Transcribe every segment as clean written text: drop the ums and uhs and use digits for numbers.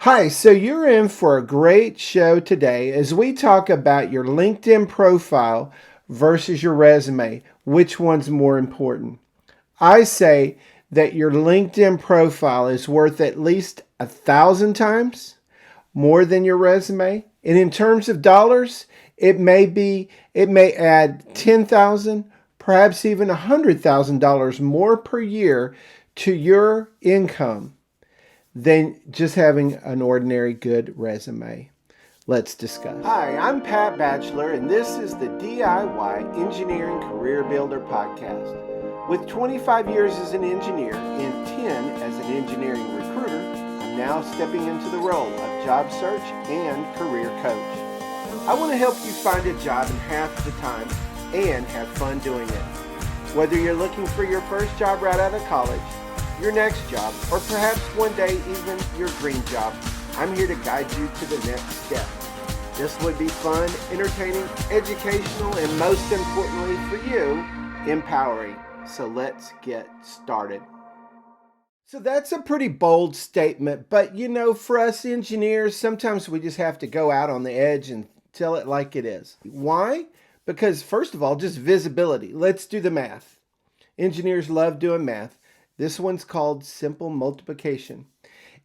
Hi, so you're in for a great show today as we talk about your LinkedIn profile versus your resume. Which one's more important? I say that your LinkedIn profile is worth at least 1,000 times more than your resume. And in terms of dollars, it may add 10,000, perhaps even $100,000 more per year to your income than just having an ordinary good resume. Let's discuss. Hi, I'm Pat Batchelor, and this is the DIY Engineering Career Builder Podcast. With 25 years as an engineer and 10 as an engineering recruiter, I'm now stepping into the role of job search and career coach. I want to help you find a job in half the time and have fun doing it. Whether you're looking for your first job right out of college, your next job, or perhaps one day even your dream job, I'm here to guide you to the next step. This would be fun, entertaining, educational, and most importantly for you, empowering. So let's get started. So that's a pretty bold statement, but for us engineers, sometimes we just have to go out on the edge and tell it like it is. Why? Because first of all, just visibility. Let's do the math. Engineers love doing math. This one's called simple multiplication.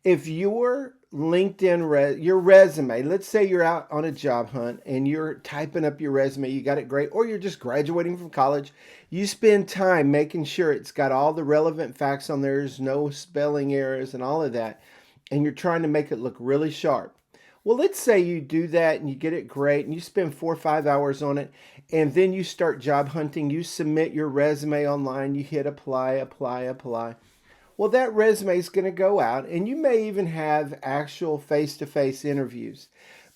If your your resume, let's say you're out on a job hunt and you're typing up your resume, you got it great, or you're just graduating from college, you spend time making sure it's got all the relevant facts on there, there's no spelling errors and all of that, and you're trying to make it look really sharp. Well, let's say you do that and you get it great and you spend 4 or 5 hours on it, and then you start job hunting, you submit your resume online, you hit apply, apply, apply. Well, that resume is going to go out and you may even have actual face-to-face interviews.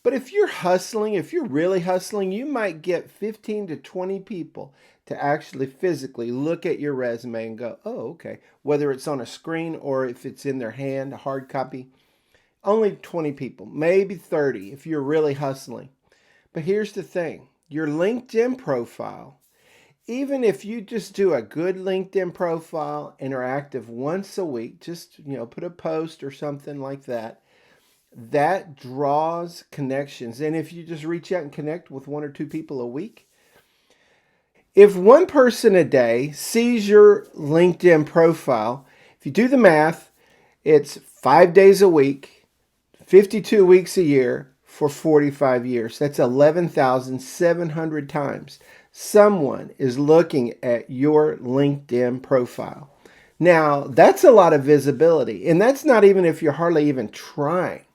But if you're hustling, if you're really hustling, you might get 15 to 20 people to actually physically look at your resume and go, oh, okay. Whether it's on a screen or if it's in their hand, a hard copy. Only 20 people, maybe 30 if you're really hustling. But here's the thing, your LinkedIn profile, even if you just do a good LinkedIn profile and are active once a week, just put a post or something like that, that draws connections. And if you just reach out and connect with 1 or 2 people a week, if one person a day sees your LinkedIn profile, if you do the math, it's 5 days a week, 52 weeks a year for 45 years. That's 11,700 times someone is looking at your LinkedIn profile. Now, that's a lot of visibility, and that's not even if you're hardly even trying.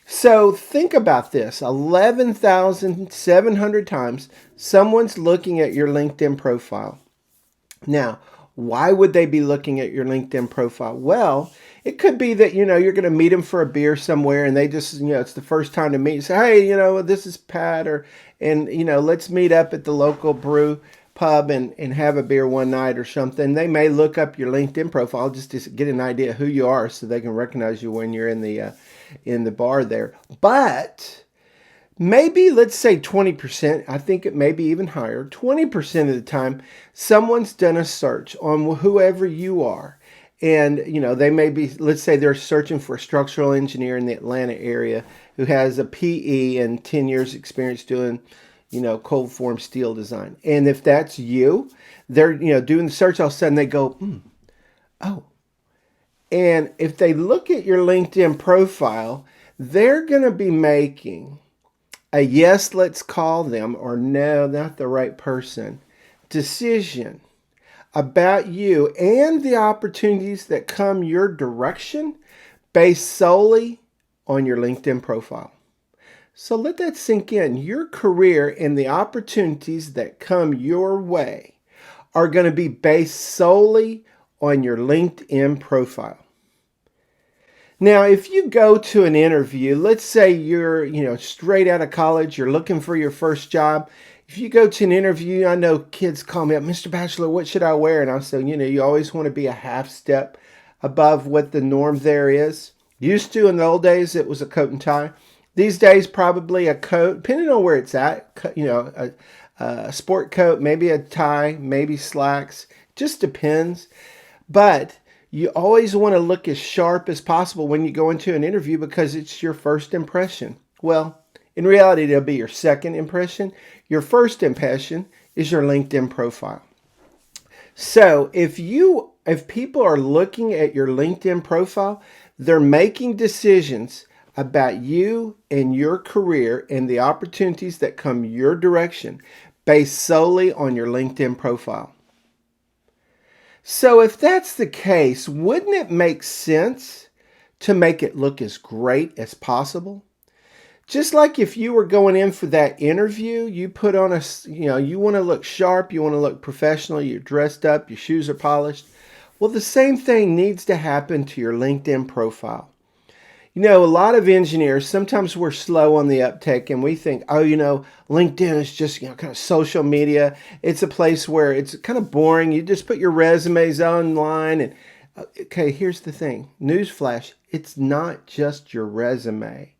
So think about this, 11,700 times someone's looking at your LinkedIn profile. Now, why would they be looking at your LinkedIn profile? Well, it could be that, you're going to meet them for a beer somewhere and they just, it's the first time to meet. Say, hey, this is Pat, let's meet up at the local brew pub and have a beer one night or something. They may look up your LinkedIn profile just to get an idea of who you are so they can recognize you when you're in the bar there. But maybe, let's say 20%, I think it may be even higher, 20% of the time, someone's done a search on whoever you are. And, they may be, let's say they're searching for a structural engineer in the Atlanta area who has a PE and 10 years experience doing, cold form steel design. And if that's you, they're, doing the search, all of a sudden they go, oh. And if they look at your LinkedIn profile, they're going to be making a yes, let's call them, or no, not the right person, decision about you and the opportunities that come your direction based solely on your LinkedIn profile. So let that sink in. Your career and the opportunities that come your way are going to be based solely on your LinkedIn profile. Now, if you go to an interview, let's say you're, straight out of college, you're looking for your first job. If you go to an interview, I know kids call me up, Mr. Batchelor, what should I wear? And I'll say, you always want to be a half step above what the norm there is. Used to, in the old days, it was a coat and tie. These days, probably a coat, depending on where it's at, a sport coat, maybe a tie, maybe slacks, just depends. But You always want to look as sharp as possible when you go into an interview because it's your first impression. Well, in reality, it'll be your second impression. Your first impression is your LinkedIn profile. So if people are looking at your LinkedIn profile, they're making decisions about you and your career and the opportunities that come your direction based solely on your LinkedIn profile. So if that's the case, wouldn't it make sense to make it look as great as possible? Just like if you were going in for that interview, you put on you want to look sharp, you want to look professional, you're dressed up, your shoes are polished. Well, the same thing needs to happen to your LinkedIn profile. A lot of engineers, sometimes we're slow on the uptake and we think, LinkedIn is just, kind of social media. It's a place where it's kind of boring. You just put your resumes online and, okay, here's the thing. Newsflash, it's not just your resume.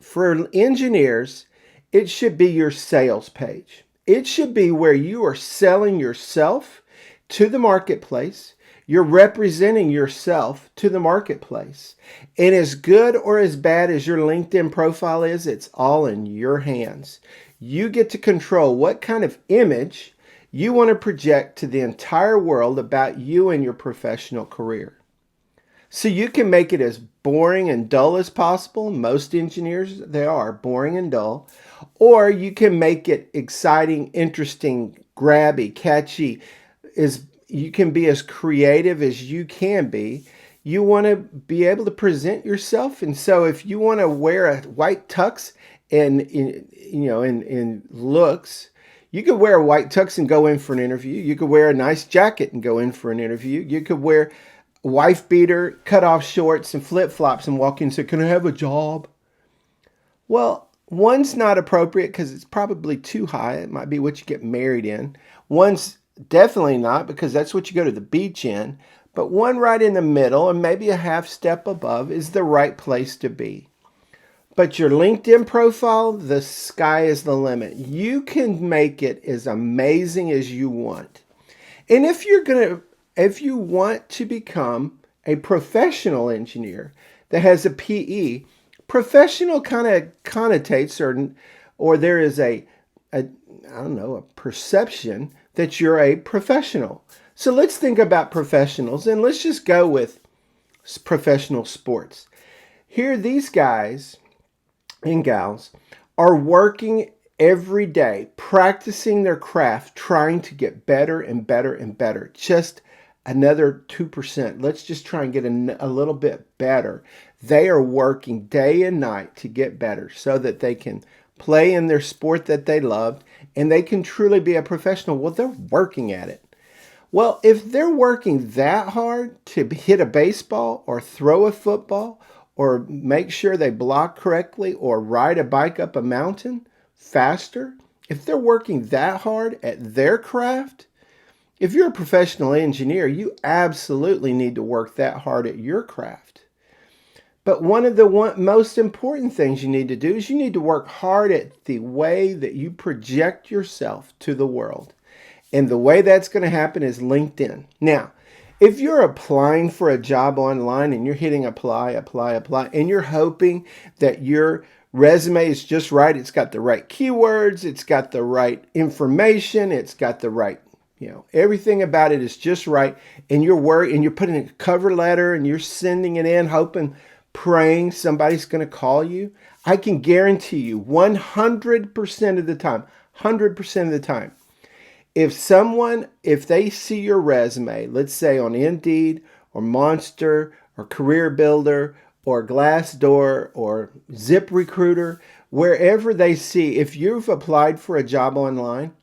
For engineers, it should be your sales page. It should be where you are selling yourself to the marketplace. You're representing yourself to the marketplace. And as good or as bad as your LinkedIn profile is, it's all in your hands. You get to control what kind of image you want to project to the entire world about you and your professional career. So you can make it as boring and dull as possible. Most engineers, they are boring and dull. Or you can make it exciting, interesting, grabby, catchy. You can be as creative as you can be. You want to be able to present yourself. And so if you want to wear a white tux in looks, you could wear a white tux and go in for an interview. You could wear a nice jacket and go in for an interview. You could wear wife beater, cut off shorts, and flip-flops and walk in and say, "Can I have a job?" Well, one's not appropriate because it's probably too high. It might be what you get married in. One's definitely not because that's what you go to the beach in. But one right in the middle and maybe a half step above is the right place to be. But your LinkedIn profile, the sky is the limit. You can make it as amazing as you want. And if you want to become a professional engineer that has a PE, professional kind of connotates or there is a perception that you're a professional. So let's think about professionals and let's just go with professional sports. Here, these guys and gals are working every day, practicing their craft, trying to get better and better and better. Just another 2%. Let's just try and get a little bit better. They are working day and night to get better so that they can play in their sport that they loved and they can truly be a professional. Well, they're working at it. Well, if they're working that hard to hit a baseball or throw a football or make sure they block correctly or ride a bike up a mountain faster, if they're working that hard at their craft, if you're a professional engineer, you absolutely need to work that hard at your craft. But one of the most important things you need to do is you need to work hard at the way that you project yourself to the world. And the way that's going to happen is LinkedIn. Now, if you're applying for a job online and you're hitting apply, and you're hoping that your resume is just right, it's got the right keywords, it's got the right information, it's got the right, everything about it is just right, and you're putting a cover letter and you're sending it in, hoping, praying somebody's going to call you, I can guarantee you 100% of the time, 100% of the time, if they see your resume, let's say on Indeed or Monster or Career Builder or Glassdoor or ZipRecruiter, wherever they see, if you've applied for a job online,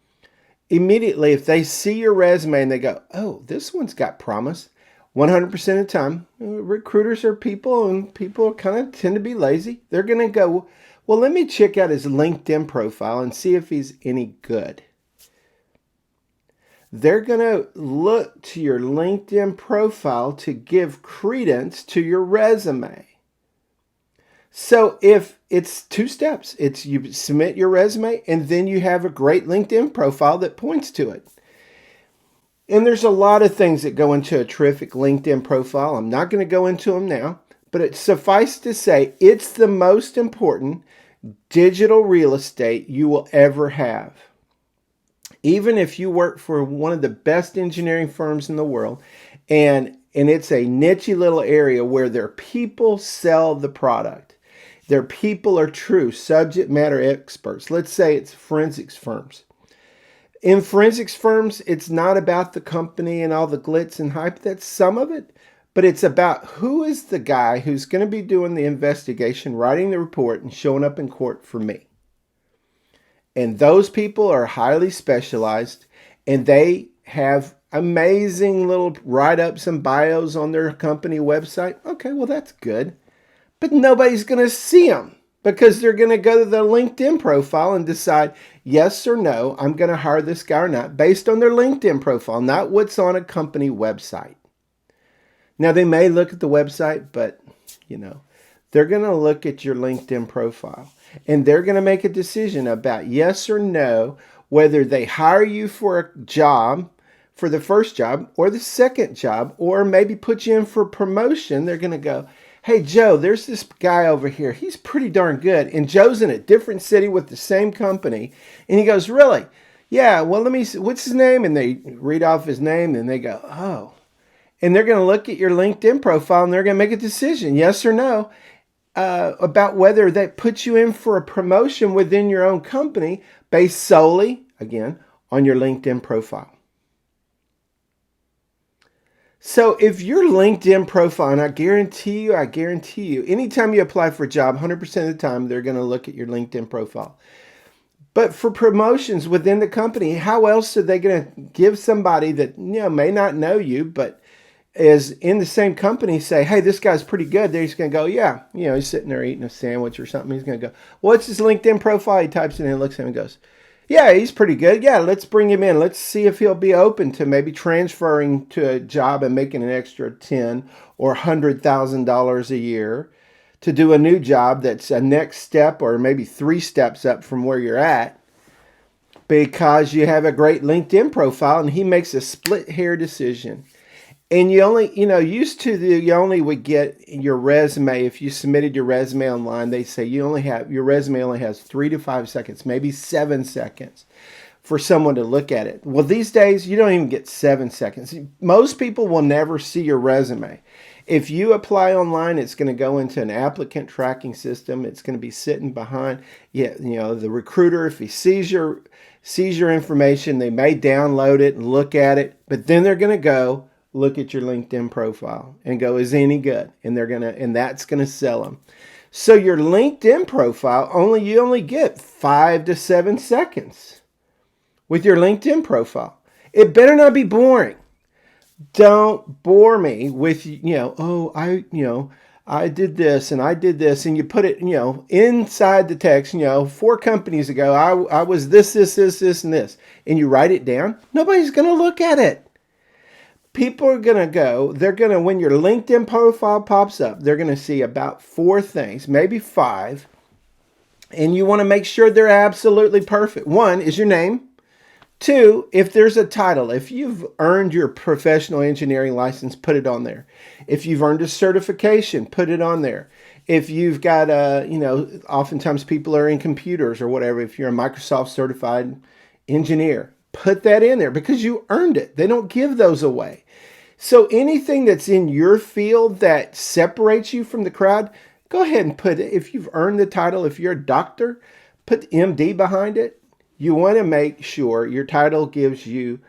immediately if they see your resume and they go, "Oh, this one's got promise," 100% of the time, recruiters are people and people kind of tend to be lazy. They're going to go, "Well, let me check out his LinkedIn profile and see if he's any good." They're going to look to your LinkedIn profile to give credence to your resume. So if it's 2 steps, it's you submit your resume and then you have a great LinkedIn profile that points to it. And there's a lot of things that go into a terrific LinkedIn profile. I'm not going to go into them now, but it's suffice to say it's the most important digital real estate you will ever have. Even if you work for one of the best engineering firms in the world, and it's a niche little area where their people sell the product. Their people are true subject matter experts. Let's say it's forensics firms. In forensics firms, it's not about the company and all the glitz and hype. That's some of it. But it's about who is the guy who's going to be doing the investigation, writing the report, and showing up in court for me. And those people are highly specialized, and they have amazing little write-ups and bios on their company website. Okay, well, that's good. But nobody's going to see them because they're going to go to their LinkedIn profile and decide, yes or no, I'm going to hire this guy or not, based on their LinkedIn profile, not what's on a company website. Now, they may look at the website, but, they're going to look at your LinkedIn profile. And they're going to make a decision about yes or no, whether they hire you for a job, for the first job, or the second job, or maybe put you in for promotion. They're going to go, hey, Joe, there's this guy over here. He's pretty darn good. And Joe's in a different city with the same company. And he goes, really? Yeah, well, let me see. What's his name? And they read off his name, and they go, oh. And they're going to look at your LinkedIn profile, and they're going to make a decision, yes or no, about whether that puts you in for a promotion within your own company based solely, again, on your LinkedIn profile. So if your LinkedIn profile, and I guarantee you, anytime you apply for a job, 100% of the time, they're going to look at your LinkedIn profile. But for promotions within the company, how else are they going to give somebody that may not know you, but is in the same company, say, hey, this guy's pretty good. They're just going to go, yeah, he's sitting there eating a sandwich or something. He's going to go, what's his LinkedIn profile? He types it in and looks at him and goes, yeah, he's pretty good. Yeah, let's bring him in. Let's see if he'll be open to maybe transferring to a job and making an extra $10,000 or $100,000 a year to do a new job that's a next step or maybe 3 steps up from where you're at, because you have a great LinkedIn profile, and he makes a split-hair decision. And you only, you only would get your resume. If you submitted your resume online, they say your resume only has 3 to 5 seconds, maybe 7 seconds for someone to look at it. Well, these days, you don't even get 7 seconds. Most people will never see your resume. If you apply online, it's going to go into an applicant tracking system. It's going to be sitting behind, the recruiter. If he sees your information, they may download it and look at it, but then they're going to go look at your LinkedIn profile and go, is any good? And that's going to sell them. So your LinkedIn profile, you only get 5 to 7 seconds with your LinkedIn profile. It better not be boring. Don't bore me with, I did this and I did this, and you put it, inside the text, 4 companies ago, I was this, and this, and you write it down. Nobody's going to look at it. People are going to when your LinkedIn profile pops up, they're going to see about 4 things, maybe 5. And you want to make sure they're absolutely perfect. 1 is your name. 2, if there's a title, if you've earned your professional engineering license, put it on there. If you've earned a certification, put it on there. If you've got oftentimes people are in computers or whatever. If you're a Microsoft certified engineer, put that in there because you earned it. They don't give those away. So anything that's in your field that separates you from the crowd, go ahead and put it. If you've earned the title, if you're a doctor, put MD behind it. You want to make sure your title gives you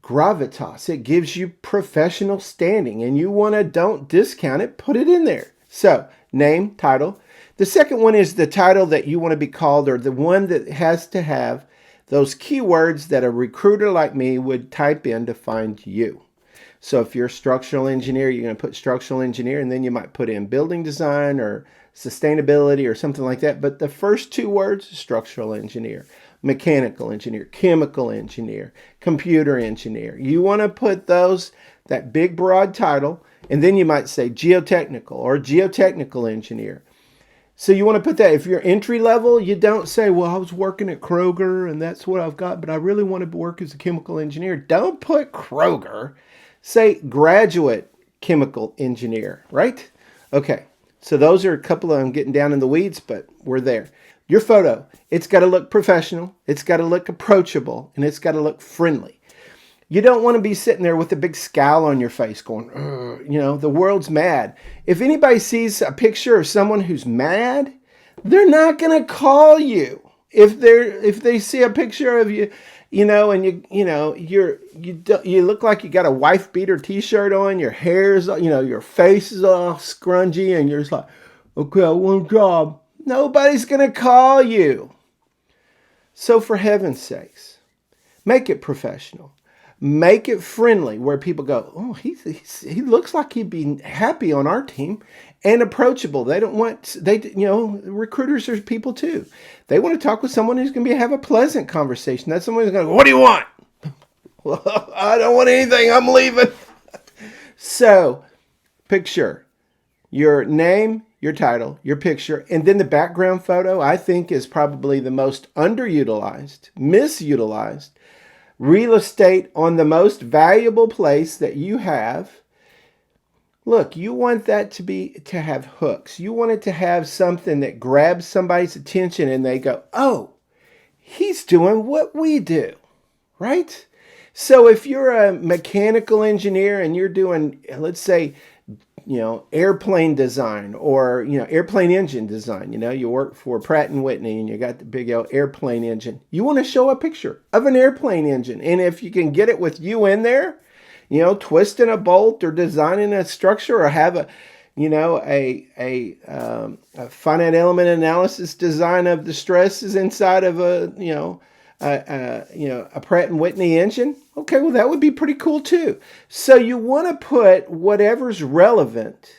gravitas. It gives you professional standing, and don't discount it. Put it in there. So name, title. The second one is the title that you want to be called, or the one that has to have those keywords that a recruiter like me would type in to find you. So if you're a structural engineer, you're going to put structural engineer, and then you might put in building design or sustainability or something like that. But the first 2 words, structural engineer, mechanical engineer, chemical engineer, computer engineer. You want to put that big broad title, and then you might say geotechnical or geotechnical engineer. So you want to put that, if you're entry level, you don't say, well, I was working at Kroger and that's what I've got, but I really want to work as a chemical engineer. Don't put Kroger. Say graduate chemical engineer, right? Okay. So those are a couple of them getting down in the weeds, but we're there. Your photo, it's got to look professional, it's got to look approachable, and it's got to look friendly. You don't want to be sitting there with a big scowl on your face going, the world's mad. If anybody sees a picture of someone who's mad, they're not going to call you. If they see a picture of you, and you look like you got a wife beater t-shirt on, your hair's, your face is all scrungy, and you're just like, okay, I want a job. Nobody's going to call you. So for heaven's sakes, make it professional. Make it friendly where people go, oh, he looks like he'd be happy on our team, and approachable. Recruiters are people too. They want to talk with someone who's going to have a pleasant conversation. That's someone who's going to go, what do you want? Well, I don't want anything. I'm leaving. So picture your name, your title, your picture, and then the background photo, I think, is probably the most underutilized, misutilized real estate on the most valuable place that you have. Look, you want that to have hooks. You want it to have something that grabs somebody's attention and they go, oh, he's doing what we do, right? So if you're a mechanical engineer and you're doing, let's say, airplane design or, airplane engine design, you work for Pratt & Whitney and you got the big airplane engine. You want to show a picture of an airplane engine. And if you can get it with you in there, twisting a bolt or designing a structure or have a finite element analysis design of the stresses inside of a Pratt & Whitney engine. Okay, well, that would be pretty cool too. So you want to put whatever's relevant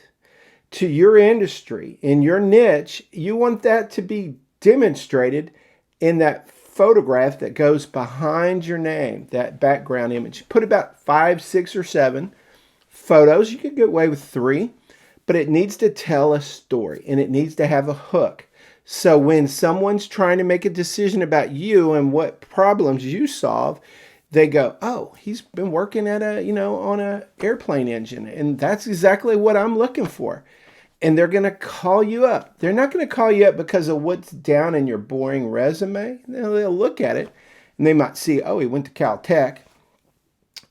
to your industry, in your niche, you want that to be demonstrated in that photograph that goes behind your name, that background image. Put about 5, 6, or 7 photos. You could get away with 3, but it needs to tell a story and it needs to have a hook. So when someone's trying to make a decision about you and what problems you solve, they go, oh, he's been working at on a airplane engine, and that's exactly what I'm looking for. And they're going to call you up. They're not going to call you up because of what's down in your boring resume. They'll look at it and they might see, oh, he went to Caltech.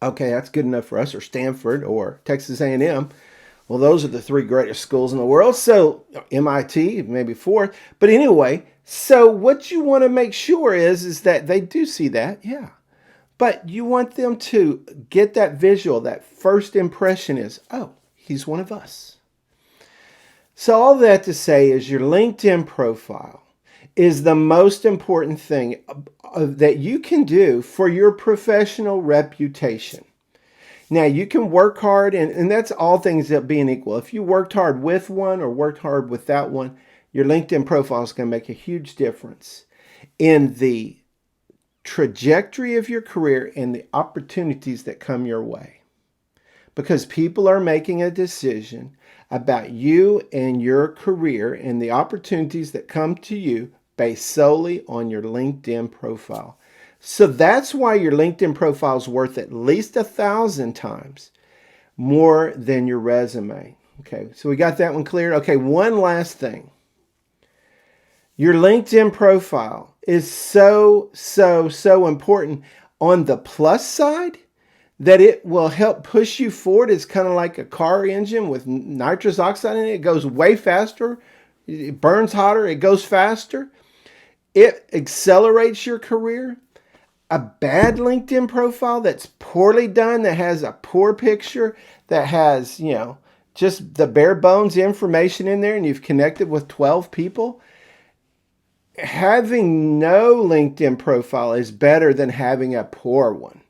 Okay, that's good enough for us, or Stanford or Texas A&M. Well, those are the 3 greatest schools in the world. So MIT, maybe 4th. But anyway, so what you want to make sure is that they do see that, yeah. But you want them to get that visual, that first impression is, oh, he's one of us. So all that to say is your LinkedIn profile is the most important thing that you can do for your professional reputation. Now, you can work hard, and that's all things that being equal. If you worked hard with one or worked hard without one, your LinkedIn profile is going to make a huge difference in the trajectory of your career and the opportunities that come your way. Because people are making a decision about you and your career and the opportunities that come to you based solely on your LinkedIn profile. So that's why your LinkedIn profile is worth at least 1,000 times more than your resume. Okay, so we got that one cleared. Okay, one last thing. Your LinkedIn profile is so important on the plus side that it will help push you forward. It's kind of like a car engine with nitrous oxide in it. It goes way faster. It burns hotter. It goes faster. It accelerates your career. A bad LinkedIn profile that's poorly done, that has a poor picture, that has, just the bare bones information in there, and you've connected with 12 people. Having no LinkedIn profile is better than having a poor one.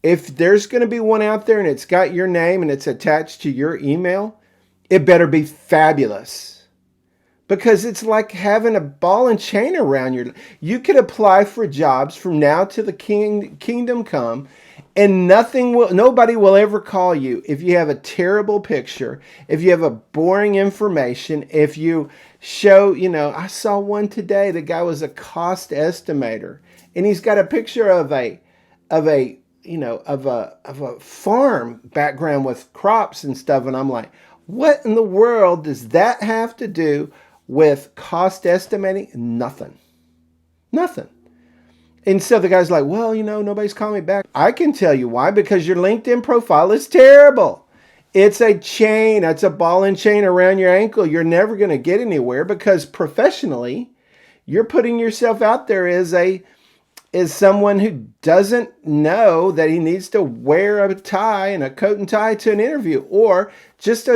If there's going to be one out there and it's got your name and it's attached to your email, it better be fabulous. Because it's like having a ball and chain around you could apply for jobs from now to the kingdom come, And nobody will ever call you if you have a terrible picture, if you have a boring information, if you show, I saw one today, the guy was a cost estimator, and he's got a picture of a farm background with crops and stuff. And I'm like, what in the world does that have to do with cost estimating? Nothing. Nothing. And so the guy's like, well, nobody's calling me back. I can tell you why, because your LinkedIn profile is terrible. It's a chain. It's a ball and chain around your ankle. You're never going to get anywhere because professionally, you're putting yourself out there as someone who doesn't know that he needs to wear a tie and a coat and tie to an interview, or just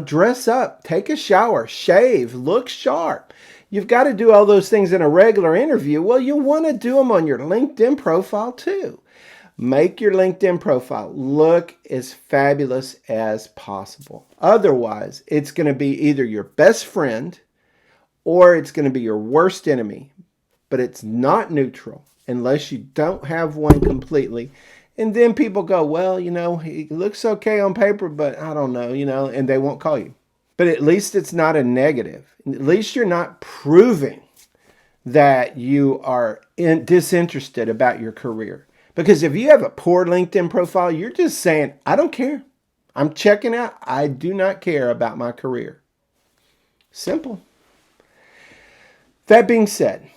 dress up, take a shower, shave, look sharp. You've got to do all those things in a regular interview. Well, you want to do them on your LinkedIn profile too. Make your LinkedIn profile look as fabulous as possible. Otherwise, it's going to be either your best friend or it's going to be your worst enemy. But it's not neutral unless you don't have one completely. And then people go, well, he looks okay on paper, but I don't know, and they won't call you. But at least it's not a negative. At least you're not proving that you are disinterested about your career. Because if you have a poor LinkedIn profile, you're just saying, I don't care. I'm checking out. I do not care about my career. Simple. That being said,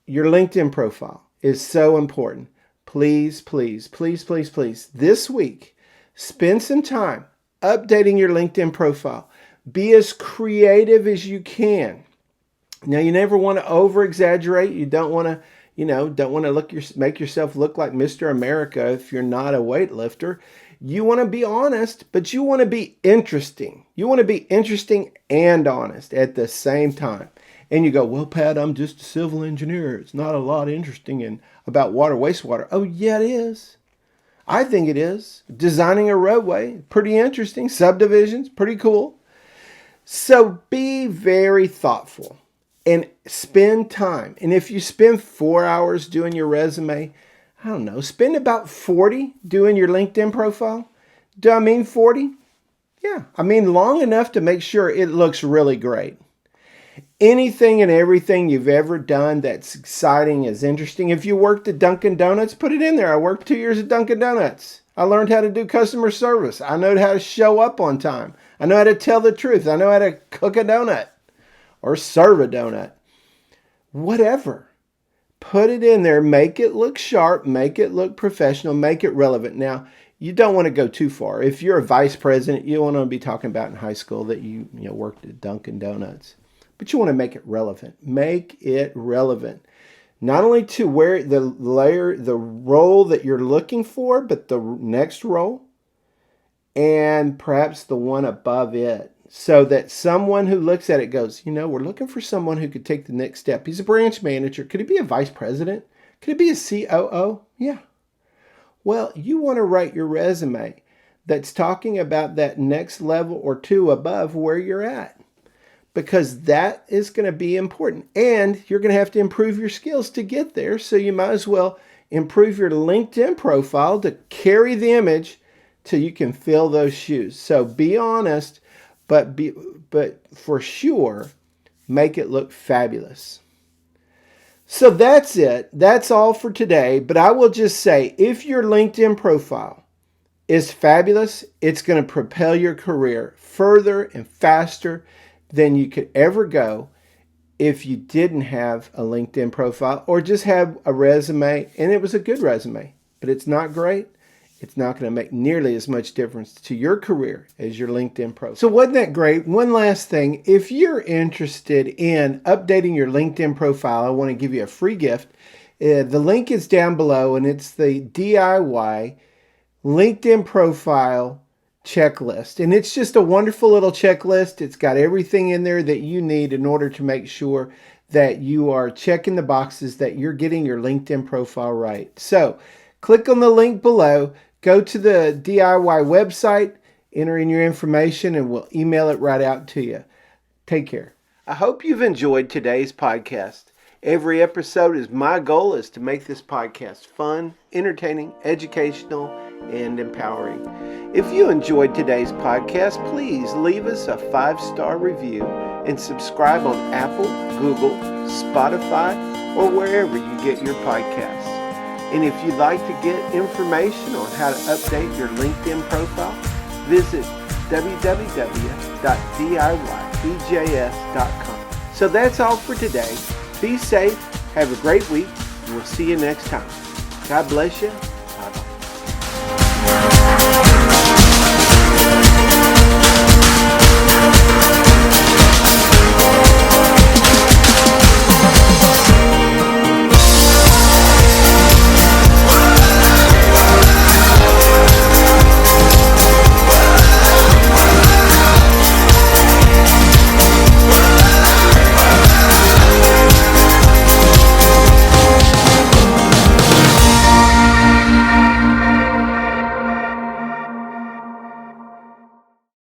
your LinkedIn profile is so important. Please, please, please, please, please, this week, spend some time updating your LinkedIn profile. Be as creative as you can. Now, you never want to over-exaggerate. You don't want to, make yourself look like Mr. America if you're not a weightlifter. You want to be honest, but you want to be interesting. You want to be interesting and honest at the same time. And you go, well, Pat, I'm just a civil engineer. It's not a lot interesting about water, wastewater. Oh, yeah, it is. I think it is. Designing a roadway, pretty interesting. Subdivisions, pretty cool. So be very thoughtful and spend time. And if you spend 4 hours doing your resume, I don't know, spend about 40 doing your LinkedIn profile. Do I mean 40? Yeah, I mean long enough to make sure it looks really great. Anything and everything you've ever done that's exciting is interesting. If you worked at Dunkin' Donuts, put it in there. I worked 2 years at Dunkin' Donuts. I learned how to do customer service. I know how to show up on time. I know how to tell the truth. I know how to cook a donut or serve a donut. Whatever. Put it in there. Make it look sharp. Make it look professional. Make it relevant. Now, you don't want to go too far. If you're a vice president, you want to be talking about in high school that you worked at Dunkin' Donuts. But you want to make it relevant. Make it relevant. Not only to where the role that you're looking for, but the next role and perhaps the one above it. So that someone who looks at it goes, we're looking for someone who could take the next step. He's a branch manager. Could he be a vice president? Could he be a COO? Yeah. Well, you want to write your resume that's talking about that next level or two above where you're at. Because that is going to be important. And you're going to have to improve your skills to get there. So you might as well improve your LinkedIn profile to carry the image till you can fill those shoes. So be honest, but for sure, make it look fabulous. So that's it. That's all for today. But I will just say, if your LinkedIn profile is fabulous, it's going to propel your career further and faster than you could ever go if you didn't have a LinkedIn profile or just have a resume and it was a good resume, but it's not great. It's not going to make nearly as much difference to your career as your LinkedIn profile. So wasn't that great? One last thing. If you're interested in updating your LinkedIn profile, I want to give you a free gift. The link is down below and it's the DIY LinkedIn profile checklist. And it's just a wonderful little checklist. It's got everything in there that you need in order to make sure that you are checking the boxes that you're getting your LinkedIn profile right. So click on the link below, go to the DIY website, enter in your information, and we'll email it right out to you. Take care. I hope you've enjoyed today's podcast. Every episode is my goal is to make this podcast fun, entertaining, educational, and empowering. If you enjoyed today's podcast, please leave us a 5-star review and subscribe on Apple, Google, Spotify, or wherever you get your podcasts. And if you'd like to get information on how to update your LinkedIn profile, visit www.diybjs.com. So that's all for today. Be safe, have a great week, and we'll see you next time. God bless you.